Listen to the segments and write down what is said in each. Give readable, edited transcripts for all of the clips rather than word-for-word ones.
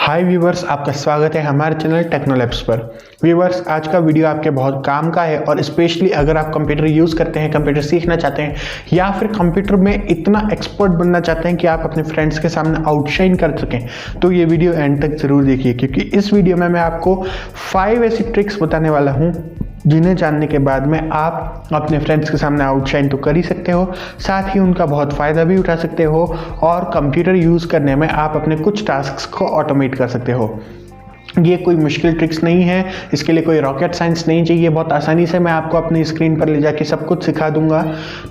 हाय viewers, आपका स्वागत है हमारे चैनल टेक्नोलैब्स पर। व्यूवर्स, आज का वीडियो आपके बहुत काम का है और स्पेशली अगर आप कंप्यूटर यूज़ करते हैं, कंप्यूटर सीखना चाहते हैं या फिर कंप्यूटर में इतना एक्सपर्ट बनना चाहते हैं कि आप अपने फ्रेंड्स के सामने आउटशाइन कर सकें, तो ये वीडियो एंड तक ज़रूर देखिए, क्योंकि इस वीडियो में मैं आपको 5 ऐसी ट्रिक्स बताने वाला हूँ जिन्हें जानने के बाद में आप अपने फ्रेंड्स के सामने आउटशाइन तो कर ही सकते हो, साथ ही उनका बहुत फ़ायदा भी उठा सकते हो और कंप्यूटर यूज़ करने में आप अपने कुछ टास्क्स को ऑटोमेट कर सकते हो। ये कोई मुश्किल ट्रिक्स नहीं है, इसके लिए कोई रॉकेट साइंस नहीं चाहिए, बहुत आसानी से मैं आपको अपनी स्क्रीन पर ले जाके सब कुछ सिखा दूंगा।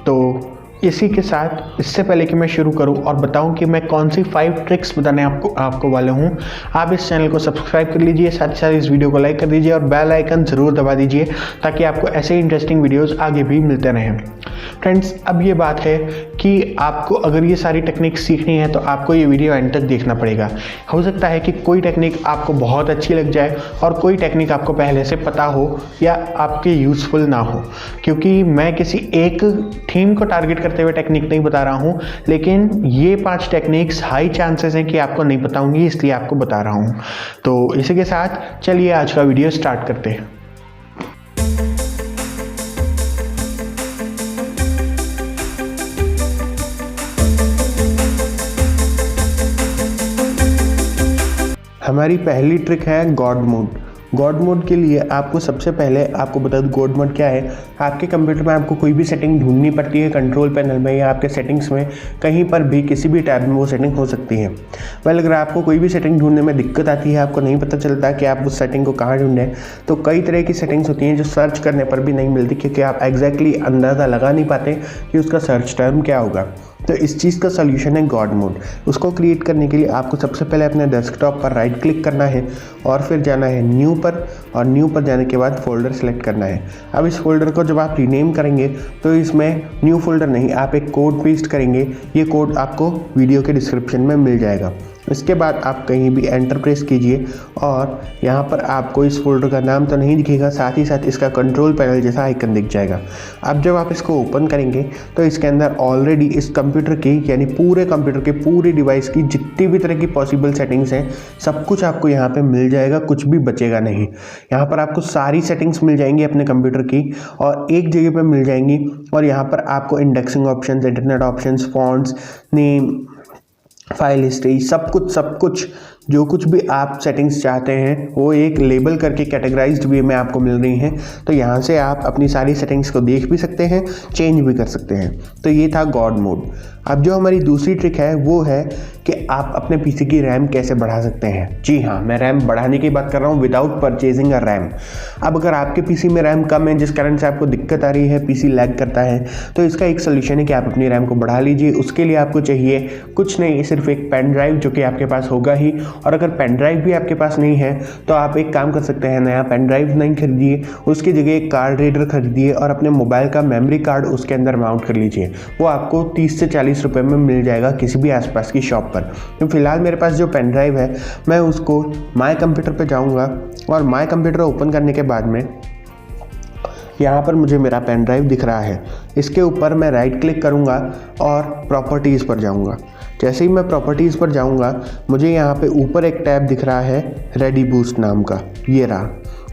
तो इसी के साथ इससे पहले कि मैं शुरू करूं और बताऊं कि मैं कौन सी 5 ट्रिक्स बताने आपको वाले हूं, आप इस चैनल को सब्सक्राइब कर लीजिए, साथ ही साथ इस वीडियो को लाइक कर दीजिए और बेल आइकन ज़रूर दबा दीजिए ताकि आपको ऐसे इंटरेस्टिंग वीडियोस आगे भी मिलते रहें। फ्रेंड्स, अब ये बात है कि आपको अगर ये सारी टेक्निक सीखनी है तो आपको ये वीडियो एंड तक देखना पड़ेगा। हो सकता है कि कोई टेक्निक आपको बहुत अच्छी लग जाए और कोई टेक्निक आपको पहले से पता हो या आपके यूज़फुल ना हो, क्योंकि मैं किसी एक थीम को टारगेट करते हुए टेक्निक नहीं बता रहा हूँ, लेकिन ये 5 टेक्निक्स हाई चांसेस हैं कि आपको नहीं पता होंगी, इसलिए आपको बता रहा हूँ। तो इसी के साथ चलिए आज का वीडियो स्टार्ट करते हैं। हमारी पहली ट्रिक है गॉड मोड। गॉड मोड के लिए आपको सबसे पहले आपको बता दूं गॉड मोड क्या है। आपके कंप्यूटर में आपको कोई भी सेटिंग ढूंढनी पड़ती है कंट्रोल पैनल में या आपके सेटिंग्स में, कहीं पर भी किसी भी टैब में वो सेटिंग हो सकती है। अगर आपको कोई भी सेटिंग ढूंढने में दिक्कत आती है, आपको नहीं पता चलता कि आप उस सेटिंग को कहाँ ढूंढें, तो कई तरह की सेटिंग्स होती हैं जो सर्च करने पर भी नहीं मिलती, क्योंकि आप एग्जैक्टली अंदाज़ा लगा नहीं पाते कि उसका सर्च टर्म क्या होगा। तो इस चीज़ का सॉल्यूशन है गॉड मोड। उसको क्रिएट करने के लिए आपको सबसे पहले अपने डेस्कटॉप पर राइट क्लिक करना है और फिर जाना है न्यू पर, और न्यू पर जाने के बाद फोल्डर सेलेक्ट करना है। अब इस फोल्डर को जब आप रीनेम करेंगे तो इसमें न्यू फोल्डर नहीं, आप एक कोड पेस्ट करेंगे। ये कोड आपको वीडियो के डिस्क्रिप्शन में मिल जाएगा। इसके बाद आप कहीं भी एंटर प्रेस कीजिए और यहाँ पर आपको इस फोल्डर का नाम तो नहीं दिखेगा, साथ ही साथ इसका कंट्रोल पैनल जैसा आइकन दिख जाएगा। अब जब आप इसको ओपन करेंगे तो इसके अंदर ऑलरेडी इस कंप्यूटर की, यानी पूरे कंप्यूटर के पूरे डिवाइस की जितनी भी तरह की पॉसिबल सेटिंग्स हैं, सब कुछ आपको यहाँ पे मिल जाएगा, कुछ भी बचेगा नहीं। यहाँ पर आपको सारी सेटिंग्स मिल जाएंगी अपने कंप्यूटर की और एक जगह पर मिल जाएंगी। और यहाँ पर आपको indexing option, internet option, fonts, name, file history, सब कुछ जो कुछ भी आप सेटिंग्स चाहते हैं वो एक लेबल करके कैटेगराइज्ड वे में आपको मिल रही हैं। तो यहाँ से आप अपनी सारी सेटिंग्स को देख भी सकते हैं, चेंज भी कर सकते हैं। तो ये था गॉड मोड। अब जो हमारी दूसरी ट्रिक है वो है कि आप अपने पीसी की रैम कैसे बढ़ा सकते हैं। जी हाँ, मैं रैम बढ़ाने की बात कर रहा हूँ विदाउट परचेजिंग अ रैम। अब अगर आपके पीसी में रैम कम है जिस कारण से आपको दिक्कत आ रही है, पीसी लैग करता है, तो इसका एक सोल्यूशन है कि आप अपनी रैम को बढ़ा लीजिए। उसके लिए आपको चाहिए कुछ नहीं, सिर्फ एक पेन ड्राइव, जो कि आपके पास होगा ही। और अगर पेन ड्राइव भी आपके पास नहीं है तो आप एक काम कर सकते हैं, नया पेन ड्राइव नहीं खरीदिए, उसकी जगह एक कार्ड रीडर खरीदिए और अपने मोबाइल का मेमोरी कार्ड उसके अंदर माउंट कर लीजिए। वो आपको 30 से 40 रुपए में मिल जाएगा किसी भी आसपास की शॉप पर। तो फिलहाल मेरे पास जो पेन ड्राइव है, मैं उसको माय कंप्यूटर पर जाऊँगा और माय कंप्यूटर ओपन करने के बाद में यहाँ पर मुझे मेरा पेन ड्राइव दिख रहा है। इसके ऊपर मैं राइट क्लिक करूँगा और प्रॉपर्टीज़ पर जाऊँगा। जैसे ही मैं प्रॉपर्टीज़ पर जाऊँगा, मुझे यहाँ पे ऊपर एक टैब दिख रहा है रेडी बूस्ट नाम का, ये रहा।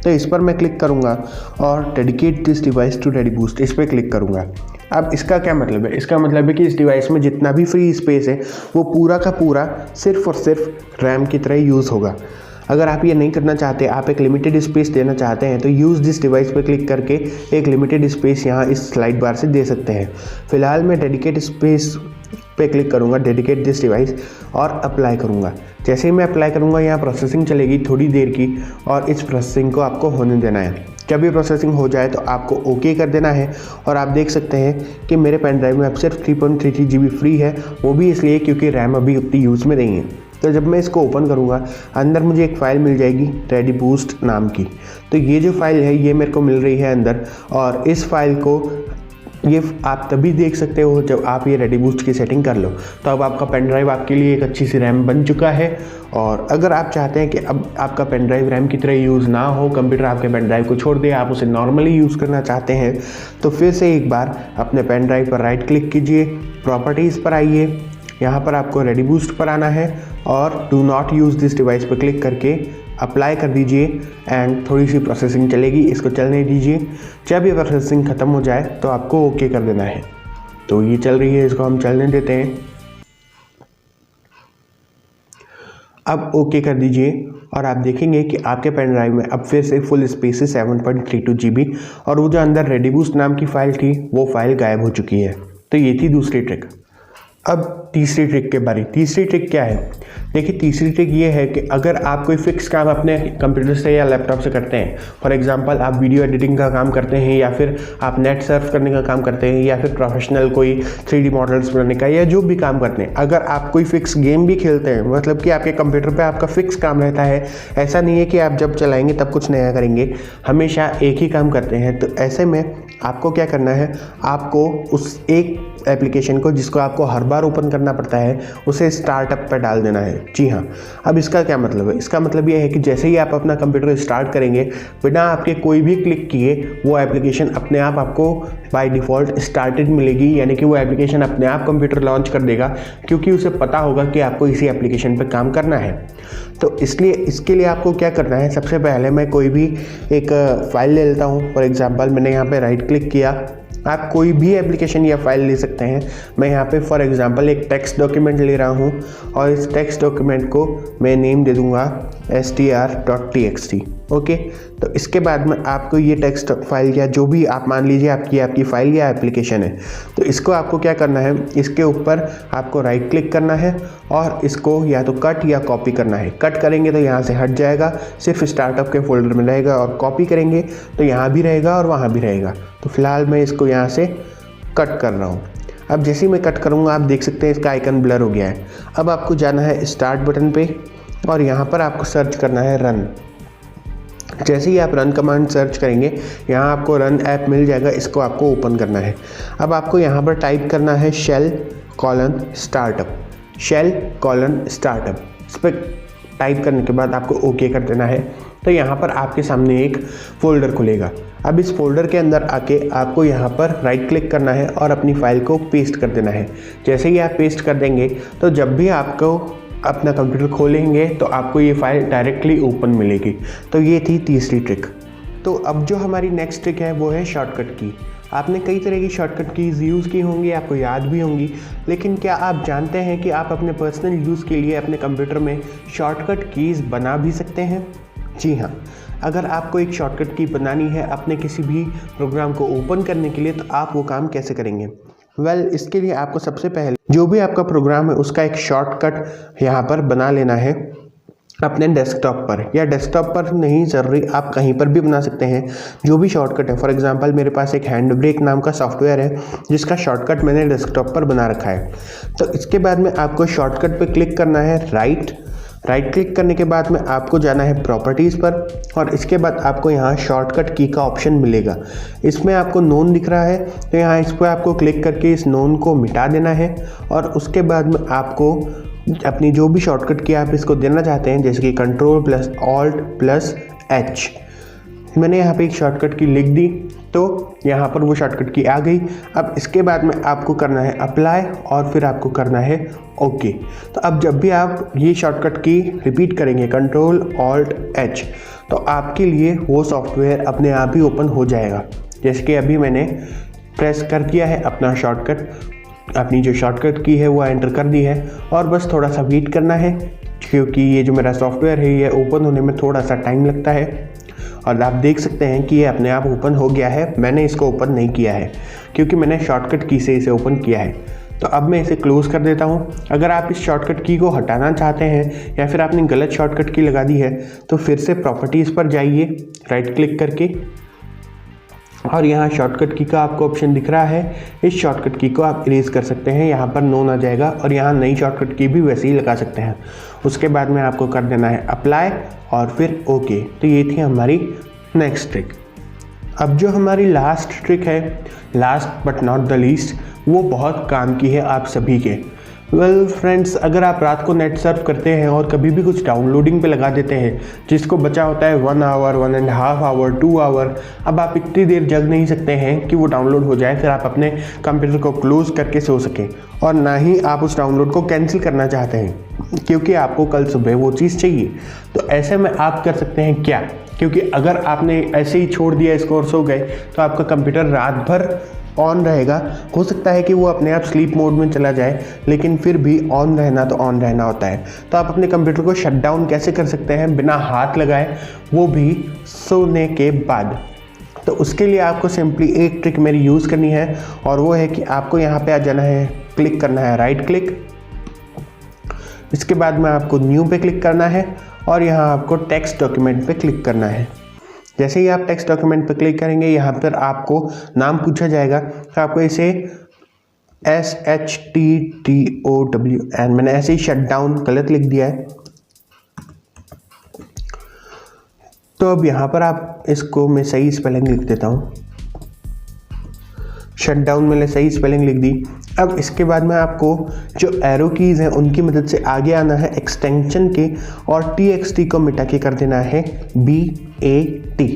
तो इस पर मैं क्लिक करूँगा और dedicate this device to ready boost, इस पर क्लिक करूँगा। अब इसका क्या मतलब है? इसका मतलब है कि इस डिवाइस में जितना भी फ्री स्पेस है वो पूरा का पूरा सिर्फ और सिर्फ रैम की तरह यूज़ होगा। अगर आप ये नहीं करना चाहते, आप एक लिमिटेड स्पेस देना चाहते हैं, तो यूज़ दिस डिवाइस पर क्लिक करके एक लिमिटेड स्पेस यहाँ इस स्लाइड बार से दे सकते हैं। फिलहाल मैं डेडिकेट स्पेस पे क्लिक करूँगा, डेडिकेट दिस डिवाइस, और अप्लाई करूँगा। जैसे ही मैं अप्लाई करूँगा, यहाँ प्रोसेसिंग चलेगी थोड़ी देर की और इस प्रोसेसिंग को आपको होने देना है। जब ये प्रोसेसिंग हो जाए तो आपको ओके कर देना है और आप देख सकते हैं कि मेरे पेन ड्राइव में अब सिर्फ 3.33 GB फ्री है, वो भी इसलिए क्योंकि रैम अभी उतनी यूज़ में नहीं है। तो जब मैं इसको ओपन करूँगा, अंदर मुझे एक फ़ाइल मिल जाएगी रेडी बूस्ट नाम की। तो ये जो फाइल है ये मेरे को मिल रही है अंदर, और इस फाइल को ये आप तभी देख सकते हो जब आप ये रेडी बूस्ट की सेटिंग कर लो। तो अब आपका पेन ड्राइव आपके लिए एक अच्छी सी रैम बन चुका है। और अगर आप चाहते हैं कि अब आपका पेन ड्राइव रैम की तरह यूज़ ना हो, कंप्यूटर आपके पेन ड्राइव को छोड़ दे, आप उसे नॉर्मली यूज़ करना चाहते हैं, तो फिर से एक बार अपने पेन ड्राइव पर राइट क्लिक कीजिए, प्रॉपर्टीज़ पर आइए, यहाँ पर आपको रेडी बूस्ट पर आना है और do not use this device पर क्लिक करके अप्लाई कर दीजिए एंड थोड़ी सी प्रोसेसिंग चलेगी, इसको चलने दीजिए। जब ये प्रोसेसिंग ख़त्म हो जाए तो आपको ओके कर देना है। तो ये चल रही है, इसको हम चलने देते हैं। अब ओके कर दीजिए और आप देखेंगे कि आपके पेन ड्राइव में अब फिर से फुल स्पेस है 7.32 GB और वो जो अंदर रेडिबूस्ट नाम की फ़ाइल थी वो फाइल गायब हो चुकी है। तो ये थी दूसरी ट्रिक। अब तीसरी ट्रिक के बारे। तीसरी ट्रिक क्या है? देखिए, तीसरी ट्रिक ये है कि अगर आप कोई फिक्स काम अपने कंप्यूटर से या लैपटॉप से करते हैं, फॉर एग्जांपल आप वीडियो एडिटिंग का काम करते हैं या फिर आप नेट सर्फ करने का काम करते हैं या फिर प्रोफेशनल कोई 3D मॉडल्स बनाने का या जो भी काम करते हैं, अगर आप कोई फिक्स गेम भी खेलते हैं, मतलब कि आपके कंप्यूटर पर आपका फिक्स काम रहता है, ऐसा नहीं है कि आप जब चलाएंगे तब कुछ नया करेंगे, हमेशा एक ही काम करते हैं। तो ऐसे में आपको क्या करना है, आपको उस एक एप्लीकेशन को जिसको आपको हर बार ओपन करना पड़ता है उसे स्टार्टअप पर डाल देना है। जी हाँ, अब इसका क्या मतलब है? इसका मतलब ये है कि जैसे ही आप अपना कंप्यूटर स्टार्ट करेंगे, बिना आपके कोई भी क्लिक किए वो एप्लीकेशन अपने आप आपको बाय डिफ़ॉल्ट स्टार्टेड मिलेगी, यानी कि वो एप्लीकेशन अपने आप कंप्यूटर लॉन्च कर देगा, क्योंकि उसे पता होगा कि आपको इसी एप्लीकेशन पर काम करना है। तो इसलिए इसके लिए आपको क्या करना है, सबसे पहले मैं कोई भी एक फ़ाइल ले लेता हूँ। फॉर एग्जांपल मैंने यहाँ पे राइट क्लिक किया, आप कोई भी एप्लीकेशन या फाइल ले सकते हैं। मैं यहाँ पे फॉर एग्जांपल एक टेक्स्ट डॉक्यूमेंट ले रहा हूँ और इस टेक्स्ट डॉक्यूमेंट को मैं नेम दे दूँगा str.txt। ओके, तो इसके बाद में आपको ये टेक्स्ट फाइल या जो भी आप मान लीजिए आपकी फ़ाइल या एप्लीकेशन है, तो इसको आपको क्या करना है, इसके ऊपर आपको राइट क्लिक करना है और इसको या तो कट या कॉपी करना है। कट करेंगे तो यहाँ से हट जाएगा, सिर्फ स्टार्टअप के फोल्डर में रहेगा, और कॉपी करेंगे तो यहाँ भी रहेगा और वहाँ भी रहेगा। तो फिलहाल मैं इसको यहाँ से कट कर रहा हूँ। अब जैसे ही मैं कट करूँगा आप देख सकते हैं इसका आइकन ब्लर हो गया है। अब आपको जाना है स्टार्ट बटन पे और यहाँ पर आपको सर्च करना है रन। जैसे ही आप रन कमांड सर्च करेंगे, यहाँ आपको रन ऐप मिल जाएगा, इसको आपको ओपन करना है। अब आपको यहाँ पर टाइप करना है shell:startup, shell:startup। इस पर टाइप करने के बाद आपको ओके कर देना है। तो यहाँ पर आपके सामने एक फ़ोल्डर खुलेगा। अब इस फोल्डर के अंदर आके आपको यहाँ पर राइट क्लिक करना है और अपनी फ़ाइल को पेस्ट कर देना है। जैसे ही आप पेस्ट कर देंगे तो जब भी आपको अपना कंप्यूटर खोलेंगे तो आपको ये फ़ाइल डायरेक्टली ओपन मिलेगी। तो ये थी तीसरी ट्रिक। तो अब जो हमारी नेक्स्ट ट्रिक है वो है शॉर्टकट की। आपने कई तरह की शॉर्टकट कीज़ यूज़ की होंगी, आपको याद भी होंगी, लेकिन क्या आप जानते हैं कि आप अपने पर्सनल यूज़ के लिए अपने कंप्यूटर में शॉर्टकट कीज़ बना भी सकते हैं? जी हाँ, अगर आपको एक शॉर्टकट की बनानी है अपने किसी भी प्रोग्राम को ओपन करने के लिए, तो आप वो काम कैसे करेंगे? इसके लिए आपको सबसे पहले जो भी आपका प्रोग्राम है उसका एक शॉर्टकट यहाँ पर बना लेना है अपने डेस्कटॉप पर, या डेस्कटॉप पर नहीं ज़रूरी, आप कहीं पर भी बना सकते हैं जो भी शॉर्टकट है। फॉर एग्जांपल मेरे पास एक हैंड ब्रेक नाम का सॉफ्टवेयर है जिसका शॉर्टकट मैंने डेस्कटॉप पर बना रखा है। तो इसके बाद में आपको शॉर्टकट पे क्लिक करना है राइट क्लिक करने के बाद में आपको जाना है प्रॉपर्टीज़ पर और इसके बाद आपको यहाँ शॉर्टकट की का ऑप्शन मिलेगा। इसमें आपको नोन दिख रहा है, तो यहाँ इस पर आपको क्लिक करके इस नोन को मिटा देना है और उसके बाद में आपको अपनी जो भी शॉर्टकट की आप इसको देना चाहते हैं, जैसे कि Ctrl+Alt+H, मैंने यहाँ पे एक शॉर्टकट की लिख दी तो यहाँ पर वो शॉर्टकट की आ गई। अब इसके बाद में आपको करना है अप्लाई और फिर आपको करना है ओके। तो अब जब भी आप ये शॉर्टकट की रिपीट करेंगे Ctrl+Alt+H, तो आपके लिए वो सॉफ्टवेयर अपने आप ही ओपन हो जाएगा। जैसे कि अभी मैंने प्रेस कर दिया है अपना शॉर्टकट, अपनी जो शॉर्टकट की है वो एंटर कर दी है और बस थोड़ा सा वेट करना है, क्योंकि ये जो मेरा सॉफ्टवेयर है ये ओपन होने में थोड़ा सा टाइम लगता है। और आप देख सकते हैं कि ये अपने आप ओपन हो गया है। मैंने इसको ओपन नहीं किया है क्योंकि मैंने शॉर्टकट की से इसे ओपन किया है। तो अब मैं इसे क्लोज़ कर देता हूँ। अगर आप इस शॉर्टकट की को हटाना चाहते हैं या फिर आपने गलत शॉर्टकट की लगा दी है तो फिर से प्रॉपर्टीज़ पर जाइए राइट क्लिक करके और यहाँ शॉर्टकट की का आपको ऑप्शन दिख रहा है, इस शॉर्टकट की को आप इरेज कर सकते हैं। यहाँ पर नोन आ जाएगा और यहाँ नई शॉर्टकट की भी वैसे ही लगा सकते हैं। उसके बाद में आपको कर देना है अप्लाई और फिर ओके। तो ये थी हमारी नेक्स्ट ट्रिक। अब जो हमारी लास्ट ट्रिक है, last but not the least, वो बहुत काम की है आप सभी के। वेल फ्रेंड्स, अगर आप रात को नेट सर्फ करते हैं और कभी भी कुछ डाउनलोडिंग पे लगा देते हैं जिसको बचा होता है 1 आवर, 1.5 आवर, 2 आवर, अब आप इतनी देर जग नहीं सकते हैं कि वो डाउनलोड हो जाए, फिर आप अपने कंप्यूटर को क्लोज़ करके सो सकें। और ना ही आप उस डाउनलोड को कैंसिल करना चाहते हैं क्योंकि आपको कल सुबह वो चीज़ चाहिए। तो ऐसे में आप कर सकते हैं क्या, क्योंकि अगर आपने ऐसे ही छोड़ दिया इसको और सो गए तो आपका कंप्यूटर रात भर ऑन रहेगा। हो सकता है कि वो अपने आप स्लीप मोड में चला जाए, लेकिन फिर भी ऑन रहना तो ऑन रहना होता है। तो आप अपने कंप्यूटर को शट डाउन कैसे कर सकते हैं बिना हाथ लगाए, वो भी सोने के बाद। तो उसके लिए आपको सिंपली एक ट्रिक मेरी यूज़ करनी है, और वो है कि आपको यहाँ पे आ जाना है, क्लिक करना है राइट क्लिक। इसके बाद में आपको न्यू पे क्लिक करना है और यहाँ आपको टेक्स्ट डॉक्यूमेंट पे क्लिक करना है। जैसे ही आप टेक्स्ट डॉक्यूमेंट पर क्लिक करेंगे, यहाँ पर आपको नाम पूछा जाएगा, तो आपको इसे SHTDOWN, मैंने ऐसे ही शट डाउन गलत लिख दिया है। तो अब यहाँ पर आप इसको मैं सही स्पेलिंग लिख देता हूँ, शट डाउन मैंने सही स्पेलिंग लिख दी। अब इसके बाद में आपको जो एरो कीज़ हैं उनकी मदद से आगे आना है एक्सटेंशन के, और TXT को मिटा के कर देना है BAT।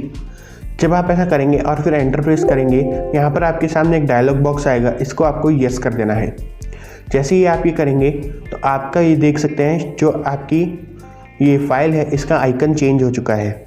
जब आप ऐसा करेंगे और फिर एंटर प्रेस करेंगे, यहाँ पर आपके सामने एक डायलॉग बॉक्स आएगा, इसको आपको यस कर देना है। जैसे ही आप ये करेंगे तो आपका ये देख सकते हैं जो आपकी ये फाइल है इसका आइकन चेंज हो चुका है।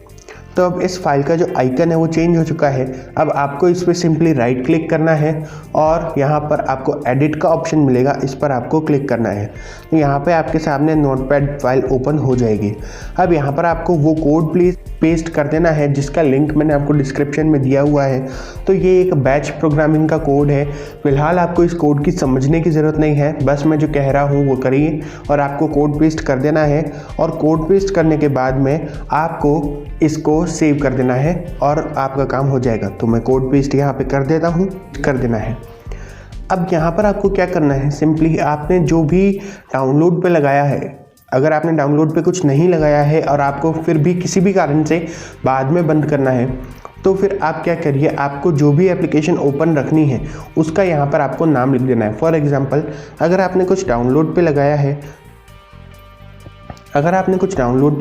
तो अब इस फाइल का जो आइकन है वो चेंज हो चुका है। अब आपको इस पर सिंपली राइट क्लिक करना है और यहाँ पर आपको एडिट का ऑप्शन मिलेगा, इस पर आपको क्लिक करना है। तो यहाँ पे आपके सामने नोटपैड फाइल ओपन हो जाएगी। अब यहाँ पर आपको वो कोड प्लीज़ पेस्ट कर देना है जिसका लिंक मैंने आपको डिस्क्रिप्शन में दिया हुआ है। तो ये एक बैच प्रोग्रामिंग का कोड है। फिलहाल आपको इस कोड की समझने की ज़रूरत नहीं है, बस मैं जो कह रहा हूँ वो करिए और आपको कोड पेस्ट कर देना है। और कोड पेस्ट करने के बाद में आपको इसको सेव कर देना है और आपका काम हो जाएगा। तो मैं कोड पेस्ट यहाँ पे कर देता हूँ, कर देना है। अब यहाँ पर आपको क्या करना है, सिंपली आपने जो भी डाउनलोड पे लगाया है, अगर आपने डाउनलोड पे कुछ नहीं लगाया है और आपको फिर भी किसी भी कारण से बाद में बंद करना है, तो फिर आप क्या करिए, आपको जो भी एप्लीकेशन ओपन रखनी है उसका यहाँ पर आपको नाम लिख देना है। फॉर एग्जांपल, अगर आपने कुछ डाउनलोड पे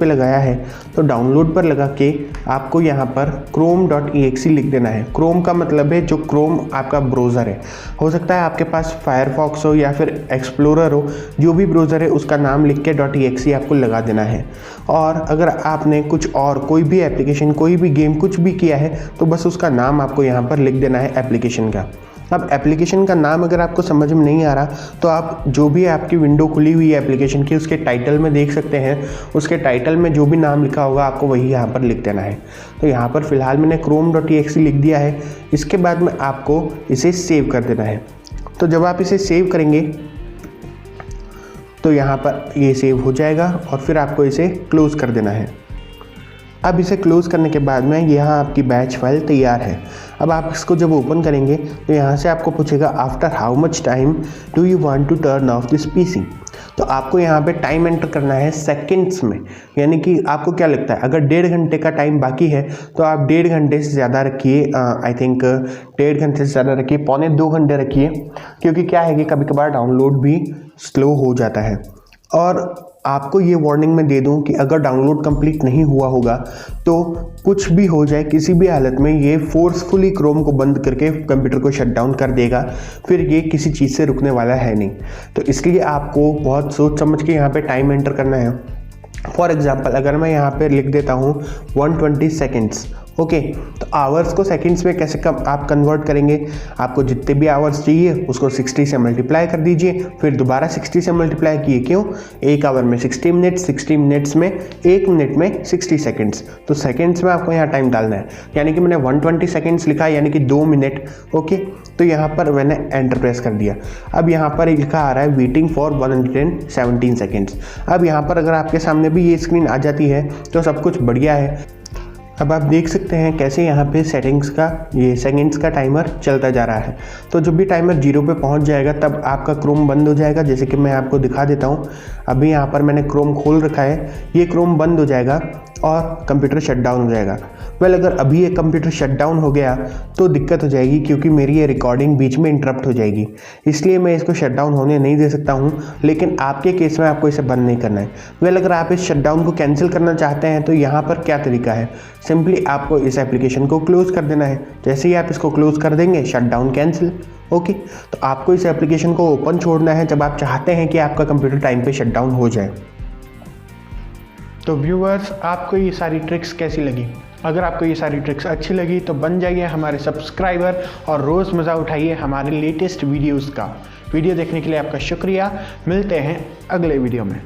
लगाया है, तो डाउनलोड पर लगा के आपको यहाँ पर chrome.exe लिख देना है। क्रोम का मतलब है जो क्रोम आपका ब्राउज़र है। हो सकता है आपके पास फायरफॉक्स हो या फिर एक्सप्लोरर हो, जो भी ब्राउज़र है उसका नाम लिख के .exe आपको लगा देना है। और अगर आपने कुछ और कोई भी एप्लीकेशन, कोई भी गेम, कुछ भी किया है तो बस उसका नाम आपको यहाँ पर लिख देना है एप्लीकेशन का। अब एप्लीकेशन का नाम अगर आपको समझ में नहीं आ रहा तो आप जो भी आपकी विंडो खुली हुई है एप्लीकेशन की, उसके टाइटल में देख सकते हैं, उसके टाइटल में जो भी नाम लिखा होगा आपको वही यहाँ पर लिख देना है। तो यहाँ पर फिलहाल मैंने chrome.exe लिख दिया है। इसके बाद में आपको इसे सेव कर देना है। तो जब आप इसे सेव करेंगे तो यहाँ पर ये सेव हो जाएगा और फिर आपको इसे क्लोज़ कर देना है। अब इसे क्लोज़ करने के बाद में यहाँ आपकी बैच फाइल तैयार है। अब आप इसको जब ओपन करेंगे तो यहाँ से आपको पूछेगा after how much time do you want to turn off this PC. तो आपको यहाँ पे टाइम एंटर करना है सेकंड्स में, यानी कि आपको क्या लगता है, अगर 1.5 घंटे का टाइम बाकी है तो आप 1.5 घंटे से ज़्यादा रखिए। आई थिंक 1.5 घंटे से ज़्यादा रखिए, 1.25 घंटे रखिए, क्योंकि क्या है कि कभी कभार डाउनलोड भी स्लो हो जाता है। और आपको ये वार्निंग मैं दे दूं कि अगर डाउनलोड कंप्लीट नहीं हुआ होगा तो कुछ भी हो जाए, किसी भी हालत में ये फोर्सफुली क्रोम को बंद करके कंप्यूटर को शट डाउन कर देगा, फिर ये किसी चीज़ से रुकने वाला है नहीं। तो इसलिए आपको बहुत सोच समझ के यहाँ पे टाइम एंटर करना है। फॉर एग्जाम्पल, अगर मैं यहाँ पे लिख देता हूँ 120 सेकेंड्स, ओके, तो आवर्स को सेकंड्स में कैसे आप कन्वर्ट करेंगे, आपको जितने भी आवर्स चाहिए उसको 60 से मल्टीप्लाई कर दीजिए, फिर दोबारा 60 से मल्टीप्लाई किए। क्यों? 1 आवर में 60 मिनट्स, 60 मिनट्स में 1 मिनट में 60 सेकंड्स। तो सेकंड्स में आपको यहाँ टाइम डालना है, यानी कि मैंने 120 सेकंड्स लिखा, यानी कि 2 मिनट। ओके, तो यहाँ पर मैंने एंटर प्रेस कर दिया। अब यहाँ पर लिखा आ रहा है वेटिंग फॉर 117 सेकेंड्स। अब यहाँ पर अगर आपके सामने भी ये स्क्रीन आ जाती है तो सब कुछ बढ़िया है। अब आप देख सकते हैं कैसे यहाँ पे सेटिंग्स का ये सेकंड्स का टाइमर चलता जा रहा है। तो जब भी टाइमर 0 पे पहुँच जाएगा तब आपका क्रोम बंद हो जाएगा, जैसे कि मैं आपको दिखा देता हूँ। अभी यहाँ पर मैंने क्रोम खोल रखा है, ये क्रोम बंद हो जाएगा और कंप्यूटर शट डाउन हो जाएगा। वेल अगर अभी ये कंप्यूटर शट डाउन हो गया तो दिक्कत हो जाएगी, क्योंकि मेरी ये रिकॉर्डिंग बीच में इंटरप्ट हो जाएगी, इसलिए मैं इसको शट डाउन होने नहीं दे सकता हूँ। लेकिन आपके केस में आपको इसे बंद नहीं करना है। वेल अगर आप इस शट डाउन को कैंसिल करना चाहते हैं तो यहाँ पर क्या तरीका है, सिंपली आपको इस एप्लीकेशन को क्लोज़ कर देना है। जैसे ही आप इसको क्लोज़ कर देंगे, शट डाउन कैंसिल। ओके, तो आपको इस एप्लीकेशन को ओपन छोड़ना है जब आप चाहते हैं कि आपका कंप्यूटर टाइम पे शट डाउन हो जाए। तो व्यूअर्स, आपको ये सारी ट्रिक्स कैसी लगी? अगर आपको ये सारी ट्रिक्स अच्छी लगी तो बन जाइए हमारे सब्सक्राइबर और रोज़ मज़ा उठाइए हमारे लेटेस्ट वीडियोज़ का। वीडियो देखने के लिए आपका शुक्रिया। मिलते हैं अगले वीडियो में।